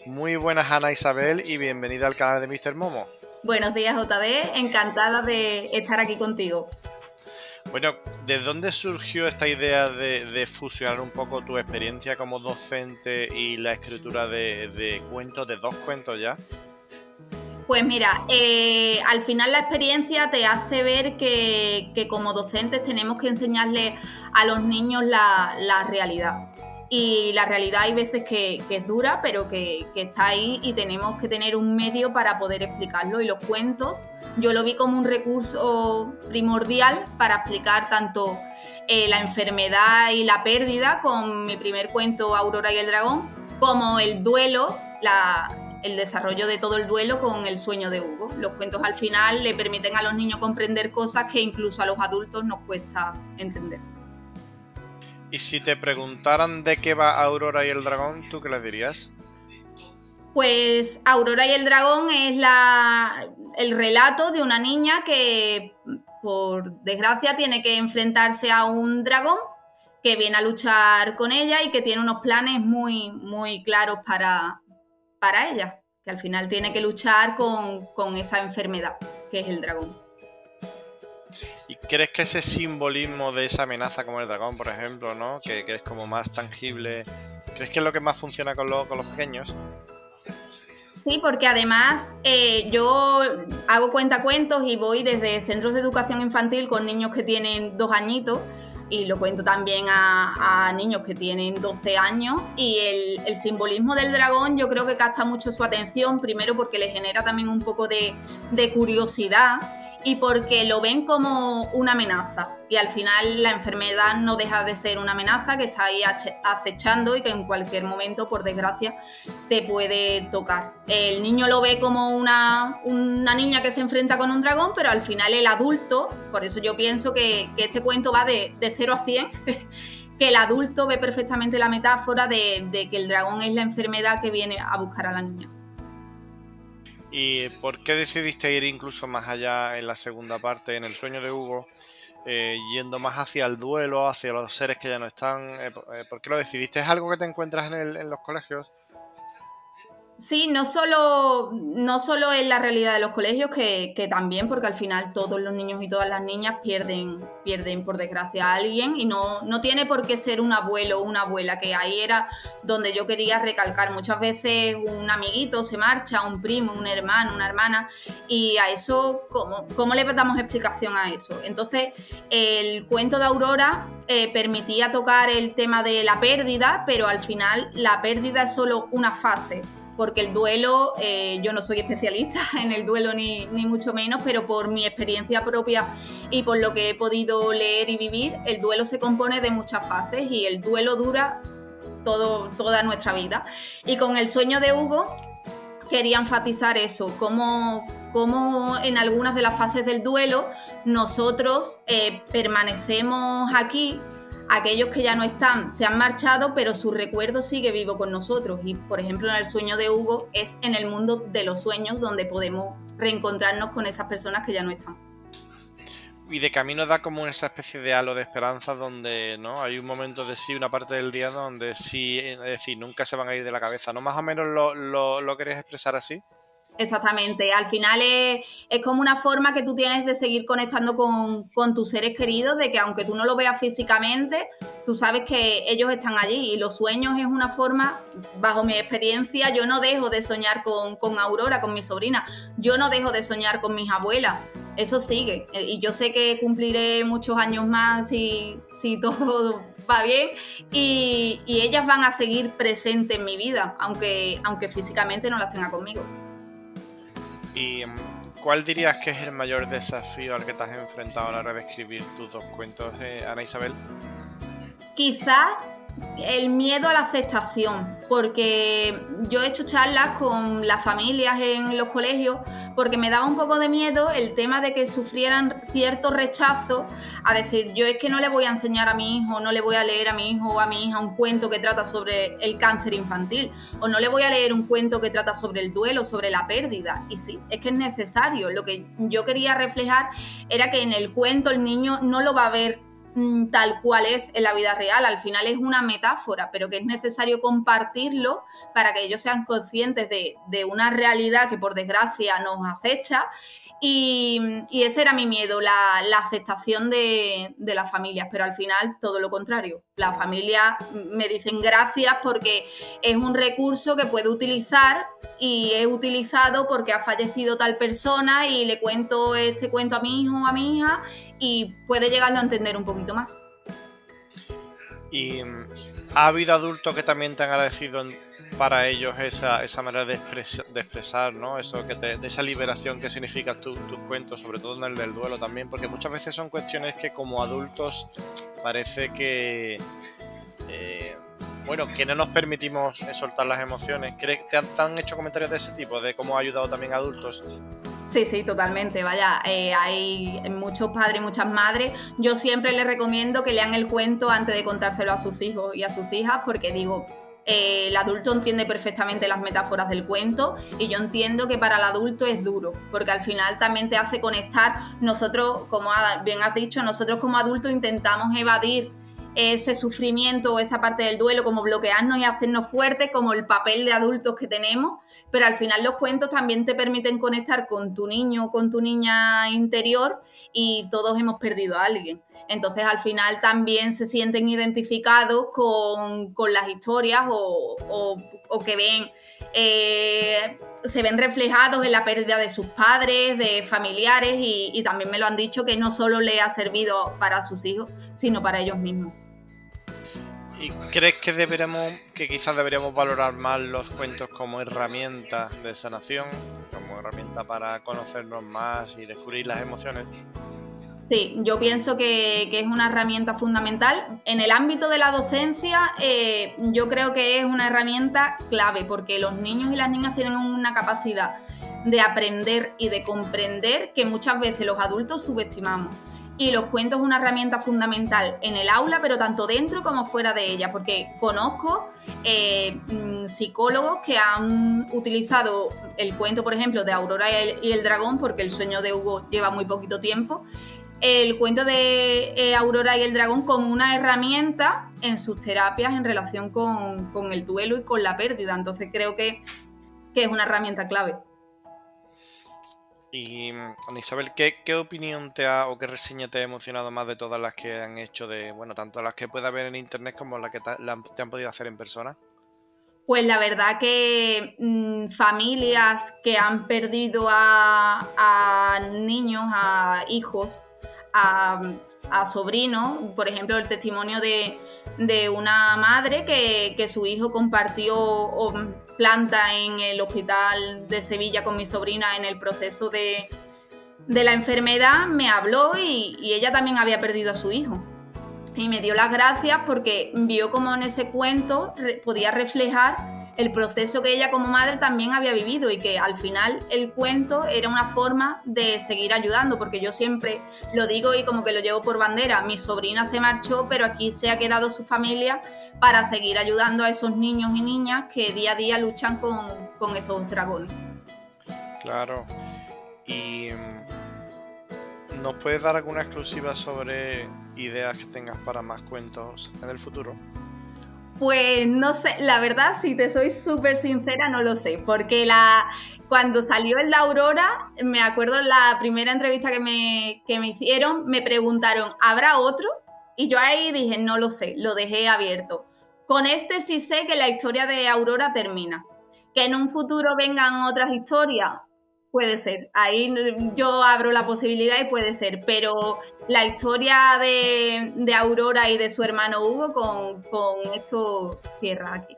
Muy buenas, Ana Isabel, y bienvenida al canal de Mr. Momo. Buenos días, JD. Encantada de estar aquí contigo. Bueno, ¿de dónde surgió esta idea de fusionar un poco tu experiencia como docente y la escritura de cuentos, de 2 cuentos ya? Pues mira, al final la experiencia te hace ver que como docentes tenemos que enseñarle a los niños la realidad. Y la realidad hay veces que es dura, pero que está ahí y tenemos que tener un medio para poder explicarlo. Y los cuentos yo lo vi como un recurso primordial para explicar tanto la enfermedad y la pérdida, con mi primer cuento Aurora y el dragón, como el duelo, el desarrollo de todo el duelo con el sueño de Hugo. Los cuentos al final le permiten a los niños comprender cosas que incluso a los adultos nos cuesta entender. Y si te preguntaran de qué va Aurora y el dragón, ¿tú qué les dirías? Pues Aurora y el dragón es el relato de una niña que, por desgracia, tiene que enfrentarse a un dragón que viene a luchar con ella y que tiene unos planes muy, muy claros para ella, que al final tiene que luchar con esa enfermedad que es el dragón. ¿Y crees que ese simbolismo de esa amenaza como el dragón, por ejemplo, ¿no? que es como más tangible, crees que es lo que más funciona con los pequeños? Sí, porque además yo hago cuentacuentos y voy desde centros de educación infantil con niños que tienen 2 añitos y lo cuento también a niños que tienen 12 años, y el simbolismo del dragón yo creo que capta mucho su atención, primero porque le genera también un poco de curiosidad y porque lo ven como una amenaza, y al final la enfermedad no deja de ser una amenaza que está ahí acechando y que en cualquier momento, por desgracia, te puede tocar. El niño lo ve como una niña que se enfrenta con un dragón, pero al final el adulto, por eso yo pienso que este cuento va de 0 a 100, que el adulto ve perfectamente la metáfora de que el dragón es la enfermedad que viene a buscar a la niña. ¿Y por qué decidiste ir incluso más allá en la segunda parte, en el sueño de Hugo, yendo más hacia el duelo, hacia los seres que ya no están? ¿Por qué lo decidiste? ¿Es algo que te encuentras en los colegios? Sí, no solo en la realidad de los colegios, que también, porque al final todos los niños y todas las niñas pierden por desgracia a alguien, y no tiene por qué ser un abuelo o una abuela, que ahí era donde yo quería recalcar. Muchas veces un amiguito se marcha, un primo, un hermano, una hermana, y a eso, ¿cómo le damos explicación a eso? Entonces, el cuento de Aurora permitía tocar el tema de la pérdida, pero al final la pérdida es solo una fase, porque el duelo, yo no soy especialista en el duelo ni mucho menos, pero por mi experiencia propia y por lo que he podido leer y vivir, el duelo se compone de muchas fases y el duelo dura toda nuestra vida. Y con el sueño de Hugo quería enfatizar eso, cómo en algunas de las fases del duelo nosotros permanecemos aquí. Aquellos que ya no están se han marchado, pero su recuerdo sigue vivo con nosotros. Y, por ejemplo, en el sueño de Hugo es en el mundo de los sueños donde podemos reencontrarnos con esas personas que ya no están. Y de camino da como esa especie de halo de esperanza donde, ¿no? Hay un momento de sí, una parte del día donde sí, es decir, nunca se van a ir de la cabeza, ¿no? Más o menos lo querías expresar así. Exactamente, al final es como una forma que tú tienes de seguir conectando con tus seres queridos, de que aunque tú no lo veas físicamente, tú sabes que ellos están allí, y los sueños es una forma, bajo mi experiencia, yo no dejo de soñar con Aurora, con mi sobrina, yo no dejo de soñar con mis abuelas, eso sigue, y yo sé que cumpliré muchos años más si todo va bien, y ellas van a seguir presentes en mi vida, aunque físicamente no las tenga conmigo. ¿Y cuál dirías que es el mayor desafío al que te has enfrentado a la hora de escribir tus 2 cuentos, Ana Isabel? Quizás el miedo a la aceptación, porque yo he hecho charlas con las familias en los colegios, porque me daba un poco de miedo el tema de que sufrieran cierto rechazo a decir, yo es que no le voy a enseñar a mi hijo, no le voy a leer a mi hijo o a mi hija un cuento que trata sobre el cáncer infantil, o no le voy a leer un cuento que trata sobre el duelo, sobre la pérdida. Y sí, es que es necesario. Lo que yo quería reflejar era que en el cuento el niño no lo va a ver tal cual es en la vida real, al final es una metáfora, pero que es necesario compartirlo para que ellos sean conscientes de una realidad que por desgracia nos acecha. Y ese era mi miedo, la aceptación de las familias, pero al final todo lo contrario. Las familias me dicen gracias porque es un recurso que puedo utilizar y he utilizado porque ha fallecido tal persona y le cuento este cuento a mi hijo o a mi hija y puede llegarlo a entender un poquito más. ¿Y ha habido adultos que también te han agradecido para ellos esa manera de expresar, ¿no? Eso de esa liberación que significa tus cuentos, sobre todo en el del duelo también? Porque muchas veces son cuestiones que como adultos parece que que no nos permitimos soltar las emociones. ¿Te han hecho comentarios de ese tipo? ¿De cómo ha ayudado también a adultos? Sí, totalmente. Vaya, hay muchos padres y muchas madres. Yo siempre les recomiendo que lean el cuento antes de contárselo a sus hijos y a sus hijas, porque digo, el adulto entiende perfectamente las metáforas del cuento y yo entiendo que para el adulto es duro, porque al final también te hace conectar. Nosotros, como bien has dicho, nosotros como adultos intentamos evadir ese sufrimiento o esa parte del duelo, como bloquearnos y hacernos fuertes, como el papel de adultos que tenemos, pero al final los cuentos también te permiten conectar con tu niño o con tu niña interior y todos hemos perdido a alguien. Entonces al final también se sienten identificados con las historias o que ven, se ven reflejados en la pérdida de sus padres, de familiares y también me lo han dicho que no solo le ha servido para sus hijos, sino para ellos mismos. ¿Y crees que quizás deberíamos valorar más los cuentos como herramienta de sanación, como herramienta para conocernos más y descubrir las emociones? Sí, yo pienso que es una herramienta fundamental. En el ámbito de la docencia, yo creo que es una herramienta clave porque los niños y las niñas tienen una capacidad de aprender y de comprender que muchas veces los adultos subestimamos. Y los cuentos es una herramienta fundamental en el aula, pero tanto dentro como fuera de ella, porque conozco psicólogos que han utilizado el cuento, por ejemplo, de Aurora y el dragón, porque el sueño de Hugo lleva muy poquito tiempo, el cuento de Aurora y el dragón como una herramienta en sus terapias en relación con el duelo y con la pérdida. Entonces creo que es una herramienta clave. Y Ana Isabel, ¿qué opinión o qué reseña te ha emocionado más de todas las que han hecho tanto las que pueda ver en internet como las que te han podido hacer en persona? Pues la verdad que familias que han perdido a niños, a hijos, a sobrinos, por ejemplo, el testimonio de una madre que su hijo compartió planta en el hospital de Sevilla con mi sobrina en el proceso de la enfermedad, me habló y ella también había perdido a su hijo. Y me dio las gracias porque vio como en ese cuento podía reflejar el proceso que ella como madre también había vivido y que al final el cuento era una forma de seguir ayudando, porque yo siempre lo digo y como que lo llevo por bandera, mi sobrina se marchó, pero aquí se ha quedado su familia para seguir ayudando a esos niños y niñas que día a día luchan con esos dragones. Claro. Y ¿nos puedes dar alguna exclusiva sobre ideas que tengas para más cuentos en el futuro? Pues no sé, la verdad, si te soy súper sincera, no lo sé, porque cuando salió el de Aurora, me acuerdo la primera entrevista que me hicieron, me preguntaron, ¿habrá otro? Y yo ahí dije, no lo sé, lo dejé abierto. Con este sí sé que la historia de Aurora termina. Que en un futuro vengan otras historias, puede ser. Ahí yo abro la posibilidad y puede ser, pero la historia de Aurora y de su hermano Hugo con esto cierra aquí.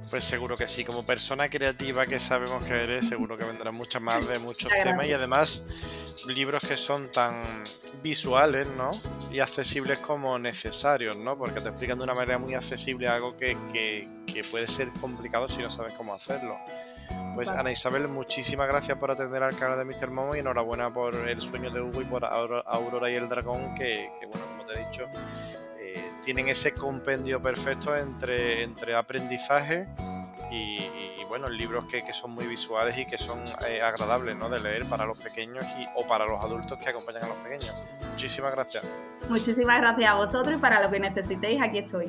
Pues seguro que sí, como persona creativa que sabemos que eres, seguro que vendrán muchas más de muchos temas y además libros que son tan visuales, ¿no? Y accesibles como necesarios, ¿no? Porque te explican de una manera muy accesible algo que puede ser complicado si no sabes cómo hacerlo. Pues Ana Isabel, muchísimas gracias por atender al canal de Mr. Momo y enhorabuena por El sueño de Hugo y por Aurora y el dragón que bueno, como te he dicho, tienen ese compendio perfecto entre aprendizaje y bueno, libros que son muy visuales y que son agradables, ¿no?, de leer para los pequeños o para los adultos que acompañan a los pequeños. Muchísimas gracias. Muchísimas gracias a vosotros y para lo que necesitéis, aquí estoy.